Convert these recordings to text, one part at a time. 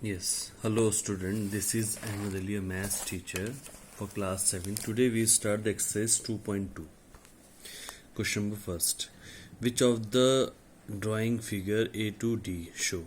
Yes, hello student. This is Ahmed Ali, a maths teacher for class 7. Today we start the exercise 2.2. Question number first. Which of the drawing figure A to D show?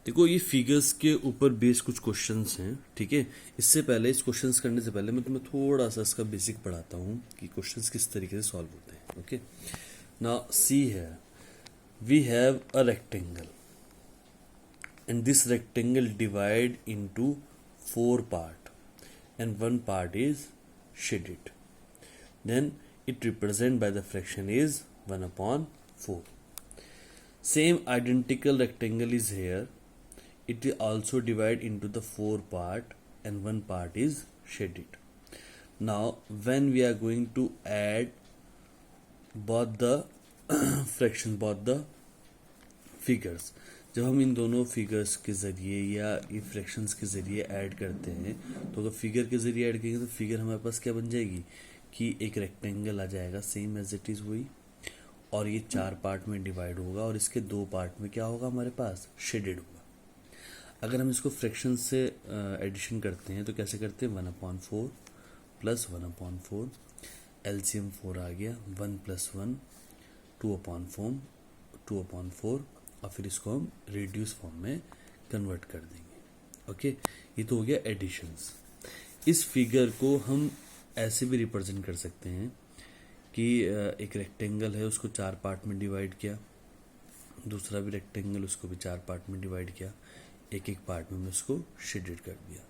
देखो ये figures के ऊपर base कुछ questions हैं, ठीक है। इससे पहले इस क्वेश्चंस करने से पहले मैं तुम्हें थोड़ा सा इसका बेसिक पढ़ाता हूँ कि क्वेश्चंस किस तरीके से सॉल्व होते हैं। ओके, नाउ सी है, we have a rectangle and this rectangle divide into 4 parts and one part is shaded, then it represent by the fraction is 1 upon 4. Same identical rectangle is here, it is also divide into the 4 part and one part is shaded. Now when we are going to add both the fraction, both the figures, जब हम इन दोनों figures के ज़रिए या ये fractions के ज़रिए add करते हैं, तो अगर फिगर के ज़रिए ऐड करेंगे तो फिगर हमारे पास क्या बन जाएगी कि एक रेक्टेंगल आ जाएगा सेम एज इट इज़ वही, और ये 4 पार्ट में डिवाइड होगा और इसके 2 पार्ट में क्या होगा हमारे पास शेडेड होगा। अगर हम इसको फ्रैक्शन से एडिशन करते हैं तो कैसे करते हैं, 1/4 प्लस 1/4, एलसीएम 4 आ गया, 1 + 1 2/4 और फिर इसको हम रिड्यूस फॉर्म में कन्वर्ट कर देंगे। ओके, ये तो हो गया एडिशंस। इस फिगर को हम ऐसे भी रिप्रेजेंट कर सकते हैं कि एक रेक्टेंगल है, उसको 4 पार्ट में डिवाइड किया, दूसरा भी रेक्टेंगल, उसको भी 4 पार्ट में डिवाइड किया, एक पार्ट में उसको शेडेड कर दिया।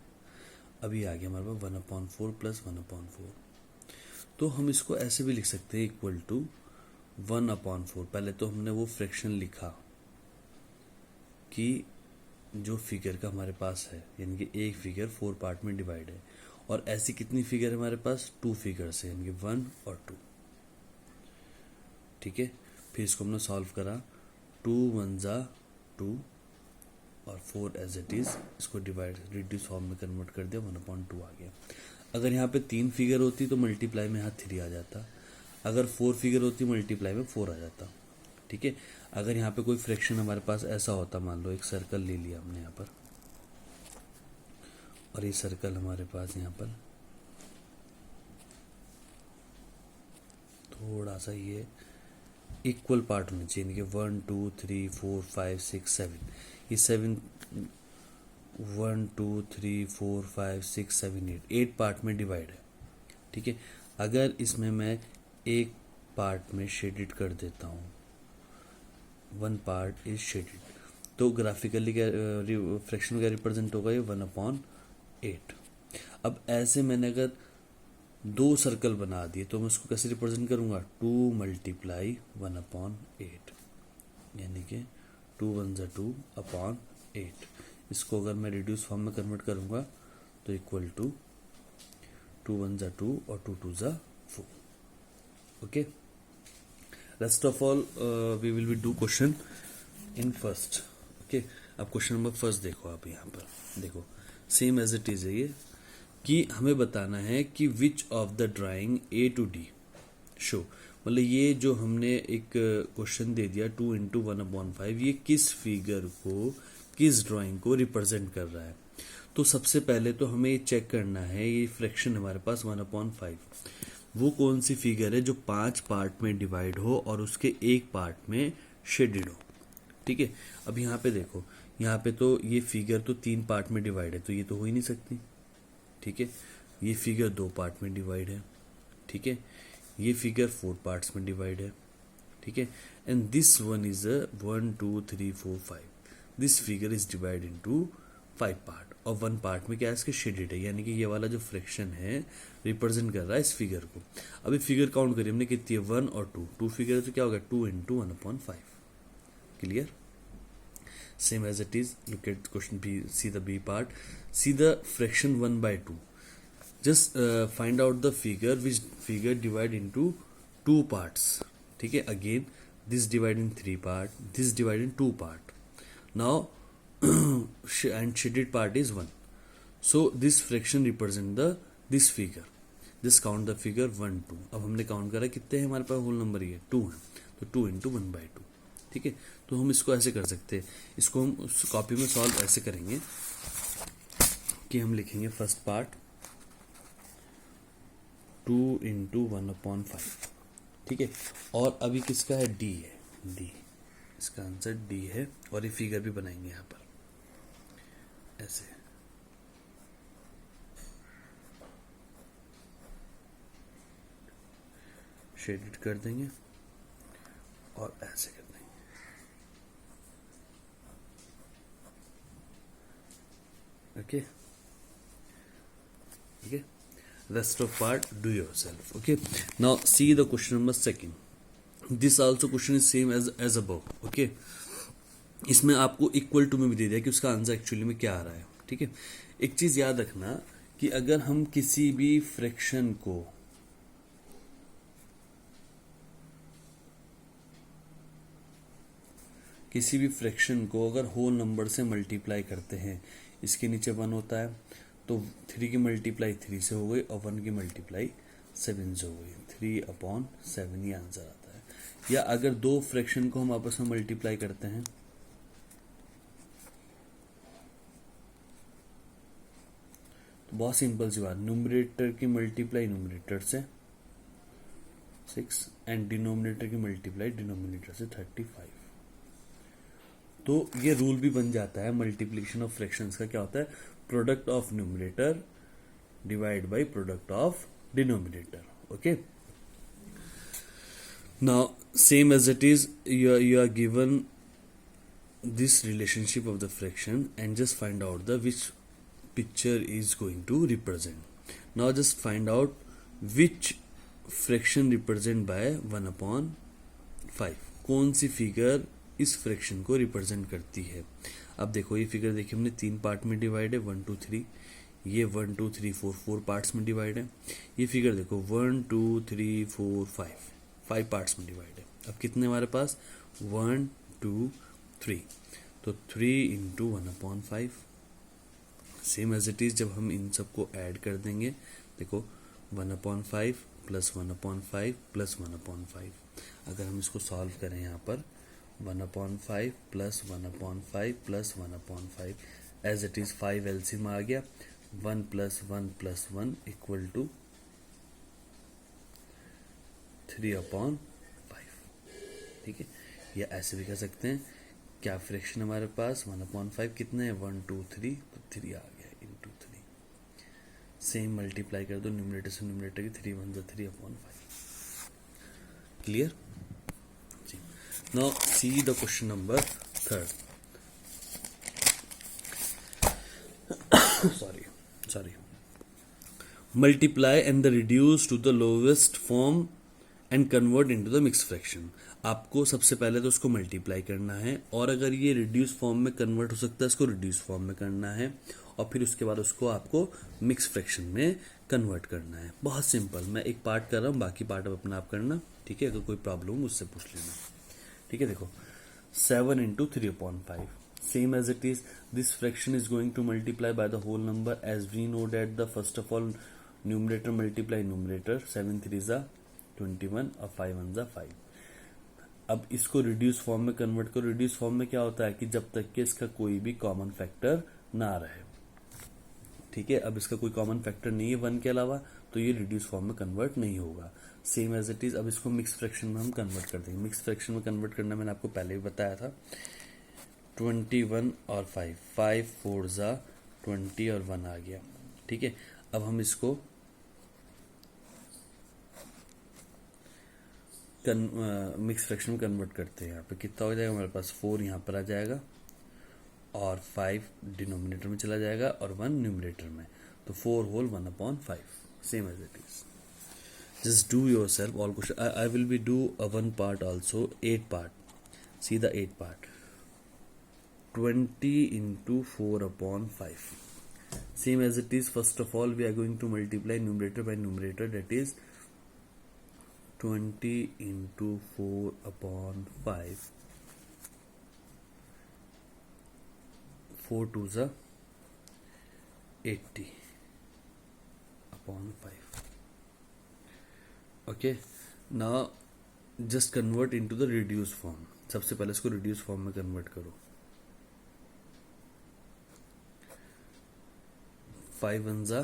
अभी आ गया हमारे पास 1/4 प्लस 1/4। तो हम इसको ऐसे भी लिख सकते हैं इक्वल टू 1/4। पहले तो हमने वो फ्रैक्शन लिखा कि जो फिगर का हमारे पास है, यानी कि एक फिगर 4 पार्ट में डिवाइड है, और ऐसी कितनी फिगर है हमारे पास, 2 फिगर्स है, यानी कि 1 और 2, ठीक है। फिर इसको हमने सॉल्व करा, 2 1 ज़ा 2 और 4 एज इट इज़, इसको डिवाइड रिड्यूस फॉर्म में कन्वर्ट कर दिया, 1/2 आ गया। अगर यहाँ पे 3 फिगर होती तो मल्टीप्लाई में यहाँ 3 आ जाता, अगर 4 फिगर होती मल्टीप्लाई में 4 आ जाता, ठीक है। अगर यहाँ पे कोई फ्रैक्शन हमारे पास ऐसा होता, मान लो एक सर्कल ले लिया हमने यहाँ पर, और ये सर्कल हमारे पास यहाँ पर थोड़ा सा ये इक्वल पार्ट होने चाहिए, यानी कि 1 2 3 4 5 6 7, ये 7 1 2 3 4 5 6 7 8 पार्ट में डिवाइड है, ठीक है। अगर इसमें मैं एक पार्ट में शेडेड कर देता हूँ, 1 पार्ट इज शेडेड, तो ग्राफिकली क्या फ्रैक्शन का रिप्रेजेंट होगा ये 1/8। अब ऐसे मैंने अगर 2 सर्कल बना दिए तो मैं उसको कैसे रिप्रेजेंट करूँगा, 2 × 1/8, यानी कि 2 1 ज़ा 2/8। इसको अगर मैं रिड्यूस फॉर्म में कन्वर्ट करूँगा तो इक्वल टू 2 1 ज़ा 2 और 2 2 ज़ा 4। Okay, rest of all we will be do question in first. Okay, अब क्वेश्चन नंबर फर्स्ट देखो, आप यहाँ पर देखो सेम एज इट इज है ये, कि हमें बताना है कि which of the drawing A to D show, मतलब ये जो हमने एक क्वेश्चन दे दिया 2 × 1/5, ये किस फिगर को, किस ड्राइंग को रिप्रेजेंट कर रहा है। तो सबसे पहले तो हमें ये चेक करना है, ये फ्रैक्शन हमारे पास 1/5, वो कौन सी फिगर है जो 5 पार्ट में डिवाइड हो और उसके एक पार्ट में शेडेड हो, ठीक है। अब यहाँ पे देखो, यहाँ पे तो ये फिगर तो 3 पार्ट में डिवाइड है, तो ये तो हो ही नहीं सकती, ठीक है। ये फिगर 2 पार्ट में डिवाइड है, ठीक है। ये फिगर 4 पार्ट्स में डिवाइड है, ठीक है। And this one is 1 2 3 4 5, this figure is divide into 5 part, और 1 पार्ट में क्या है इसके शेडेड है, यानी कि ये वाला जो फ्रैक्शन है रिप्रेजेंट कर रहा है इस फिगर को। अभी फिगर काउंट करिए हमने कितनी है, 1 और 2 फिगर है, तो क्या होगा 2 × 1/5। Clear, same as it is, look at question b, see the b part, see the fraction 1/2, just find out the figure which figure divide into 2 parts, ठीक है। Again this divide in 3 part, this divide in 2 part, now and shaded part is 1, so this fraction represent the this figure, just count the figure 1 2। अब हमने count करा कितने हैं हमारे पास, whole number ये 2 है, तो 2 × 1/2, ठीक है, तो हम इसको ऐसे कर सकते हैं, इसको हम उस कॉपी में सॉल्व ऐसे करेंगे कि हम लिखेंगे फर्स्ट पार्ट 2 इंटू 1/5, ठीक है। और अभी किसका है, डी है, डी, इसका आंसर डी है। और ये फिगर भी बनाएंगे यहाँ पर ऐसे, शेडेड कर देंगे और ऐसे कर देंगे, ओके, ठीक है। Rest of part do yourself, okay. Now see the question number second. This also question is same as above, okay. इसमें आपको इक्वल टू में भी दे दिया कि उसका आंसर एक्चुअली में क्या आ रहा है, ठीक है। एक चीज याद रखना कि अगर हम किसी भी फ्रैक्शन को अगर होल नंबर से मल्टीप्लाई करते हैं, इसके नीचे 1 होता है तो 3 की मल्टीप्लाई 3 से हो गई और 1 की मल्टीप्लाई 7 से हो गई, 3/7 ये आंसर आता है। या अगर दो फ्रैक्शन को हम आपस में मल्टीप्लाई करते हैं तो बहुत सिंपल सी बात, न्यूमरेटर की मल्टीप्लाई न्यूमरेटर से 6 एंड डिनोमिनेटर की मल्टीप्लाई डिनोमिनेटर से 35। तो ये रूल भी बन जाता है मल्टीप्लिकेशन ऑफ फ्रैक्शंस का, क्या होता है, product of numerator divide by product of denominator, okay. Now same as it is, you are given this relationship of the fraction and just find out the which picture is going to represent. Now just find out which fraction represent by 1/5, कौन सी figure इस fraction को represent करती है। अब देखो ये figure देखिए हमने 3 पार्ट में डिवाइड है, 1 2 3, ये 1 2 3 4 4 पार्ट्स में डिवाइड है। ये फिगर देखो 1 2 3 4 5 पार्ट्स में डिवाइड है। अब कितने हमारे पास, 1 2 3, तो 3 into 1/5, same as it is. जब हम इन सबको ऐड कर देंगे, देखो 1/5 प्लस 1/5 प्लस 1/5, अगर हम इसको सॉल्व करें यहाँ पर 1/5 plus 1/5 plus 1/5 as it is, 5 LCM आ गया, 1 प्लस 1 प्लस 1 इक्वल टू 3/5, ठीक है। या ऐसे भी कह सकते हैं, क्या फ्रैक्शन हमारे पास 1/5 कितने हैं, 1 2 3, तो 3 आ गया इंटू 3। सेम मल्टीप्लाई कर दो न्यूमरेटर से न्यूमरेटर की, 3 1 3/5, clear. Now see the question number 3rd. sorry. Multiply and the reduce to the lowest form and convert into the mixed fraction. आपको सबसे पहले तो उसको मल्टीप्लाई करना है, और अगर ये रिड्यूस फॉर्म में कन्वर्ट हो सकता है इसको रिड्यूस फॉर्म में करना है, और फिर उसके बाद उसको आपको मिक्स फ्रैक्शन में कन्वर्ट करना है। बहुत सिंपल, मैं एक पार्ट कर रहा हूँ, बाकी पार्ट अब अपना आप करना, ठीक है। अगर कोई प्रॉब्लम मुझसे पूछ लेना, ठीक है। देखो 7 into 3/5, same as it is, this fraction is going to multiply by the whole number as we know that the first of all numerator multiply numerator, 7 3 21 और 5 1 5। अब इसको रिड्यूस फॉर्म में कन्वर्ट करो। रिड्यूस फॉर्म में क्या होता है कि जब तक कि इसका कोई भी कॉमन फैक्टर ना रहे, ठीक है। अब इसका कोई कॉमन फैक्टर नहीं है 1 के अलावा, तो ये रिड्यूस फॉर्म में कन्वर्ट नहीं होगा। सेम एज इट इज, अब इसको मिक्स फ्रैक्शन में हम कन्वर्ट कर देंगे। मिक्स फ्रैक्शन में कन्वर्ट करना मैंने आपको पहले भी बताया था, 21 और 5, 5 4 20 और 1 आ गया, ठीक है। अब हम इसको मिक्स फ्रैक्शन में कन्वर्ट करते हैं। यहाँ पे कितना हो जाएगा हमारे पास, 4 यहाँ पर आ जाएगा और 5 डिनोमिनेटर में चला जाएगा और 1 न्यूमरेटर में, तो 4 whole 1/5, same as it is. Just do yourself all question. I will be do a 1 part also, 8 part. See the 8 part. 20 into 4/5. Same as it is. First of all, we are going to multiply numerator by numerator. That is 20 into 4/5. 4 2s are 80/5. Okay, now just convert into the reduced form. सबसे पहले इसको reduce form में convert करो। 5 1 जा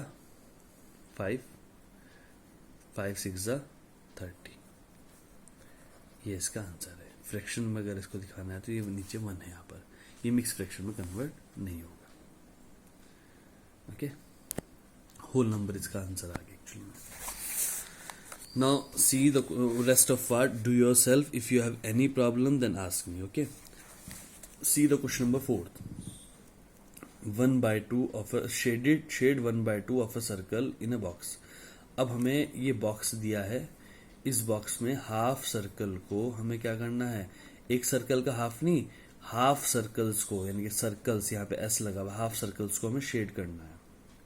5, 5 6 जा 30, ये इसका answer है। फ्रैक्शन में अगर इसको दिखाना है तो ये नीचे 1 है, यहाँ पर ये मिक्स फ्रैक्शन में कन्वर्ट नहीं होगा। ओके, होल नंबर इसका आंसर आ गया एक्चुअली में। Now see the rest of part. Do yourself. If you have any problem, then ask me. Okay. See the question number 4. 1/2 of a shade 1/2 of a circle in a box. अब हमें ये box दिया है, इस box में half circle को हमें क्या करना है, एक सर्कल का हाफ नहीं, हाफ सर्कल्स को, यानी कि सर्कल्स यहाँ पे एस लगा हुआ, हाफ सर्कल्स को हमें शेड करना है।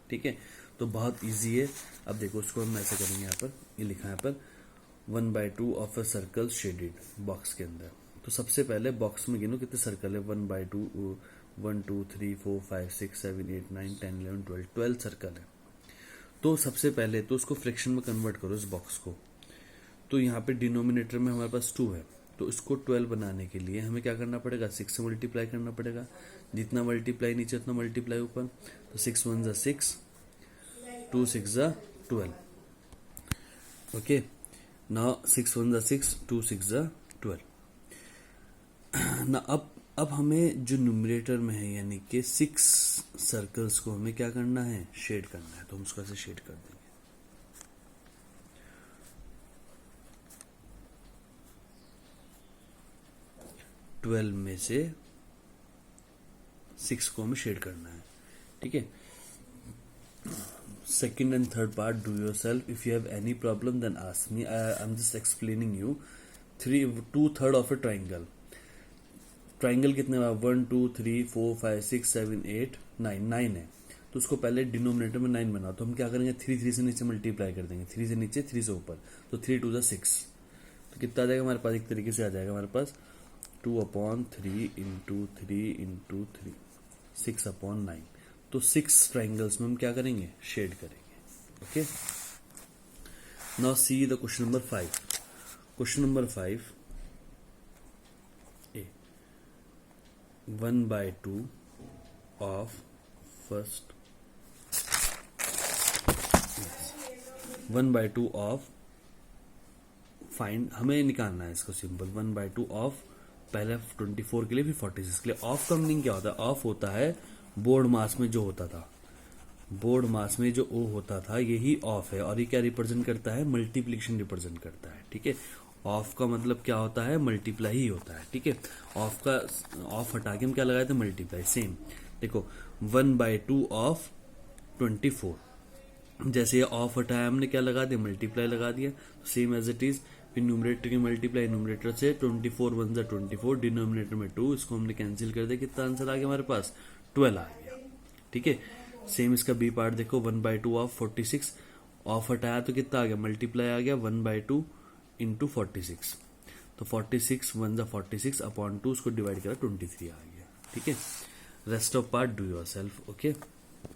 ठीक है, तो बहुत इजी है। अब देखो उसको हम ऐसे करेंगे, यहाँ पर ये लिखा है यहाँ पर 1/2 of a circle shaded box के अंदर। तो सबसे पहले बॉक्स में गिनो कितने सर्कल है, 1/2 1 2 3 4 5 6 7 8 9 10 11 12 12 सर्कल है। तो सबसे पहले तो उसको फ्रैक्शन में कन्वर्ट करो इस बॉक्स को। तो यहाँ पे डिनोमिनेटर में हमारे पास 2 है, तो इसको 12 बनाने के लिए हमें क्या करना पड़ेगा, 6 से मल्टीप्लाई करना पड़ेगा। जितना मल्टीप्लाई नीचे उतना मल्टीप्लाई ऊपर। तो 6 1 जा 6, 2 6 जा 12। ओके, नाउ 6 1 जा 6, 2 6 जा 12 ना। अब हमें जो न्यूमरेटर में है यानी कि 6 सर्कल्स को हमें क्या करना है, शेड करना है। तो हम उसको ऐसे शेड कर देंगे। ट्वेल्व में से 6 को हमें शेड करना है। ठीक है, second and third part do yourself. If you have any problem then ask me. I'm just explaining you. 2/3 of a triangle. Triangle कितने हुआ, 1 2 3 4 5 6 7 8 9 9 है। तो उसको पहले डिनोमिनेटर में 9 बनाओ। तो हम क्या करेंगे, 3 से नीचे मल्टीप्लाई कर देंगे, 3 से नीचे 3 से ऊपर। तो 3 2 जा 6। तो कितना आ जाएगा हमारे पास, एक तरीके से आ जाएगा हमारे पास 2/3 इंटू 3 इंटू 3 6/9। तो 6 ट्राइंगल्स में हम क्या करेंगे, शेड करेंगे। Okay, now see the question number 5। Question number 5 A 1/2 of first 1/2 of find, हमें निकालना है इसको सिंपल। 1/2 ऑफ, पहले 24 के लिए फिर 46 के लिए। ऑफ का मीनिंग क्या होता है, ऑफ होता है बोर्ड मास में जो होता था, बोर्ड मास में जो ओ होता था यही ऑफ है। और ये क्या रिप्रेजेंट करता है, मल्टीप्लिकेशन रिप्रेजेंट करता है। ठीक है, ऑफ का मतलब क्या होता है, मल्टीप्लाई ही होता है। ठीक है, ऑफ का ऑफ हटा के हम क्या लगाए थे, मल्टीप्लाई। सेम देखो 1/2 ऑफ 24, जैसे ये ऑफ हटाया हमने क्या लगा दिया, मल्टीप्लाई लगा दिया। सेम एज इट इज, फिर न्यूमरेटर की मल्टीप्लाई न्यूमरेटर से 24 1 जा 24, डिनोमिनेटर में 2, इसको हमने कैंसिल कर दिया। कितना आंसर आ गया हमारे पास, 12 आ गया। ठीक है, सेम इसका बी पार्ट देखो 1/2 ऑफ 46, ऑफ हटाया तो कितना आ गया, मल्टीप्लाई आ गया 1/2 इंटू 46। तो 46 1 जा 46 अपॉन 2, उसको डिवाइड करा 23 आ गया। ठीक है, rest of part do your self. Okay.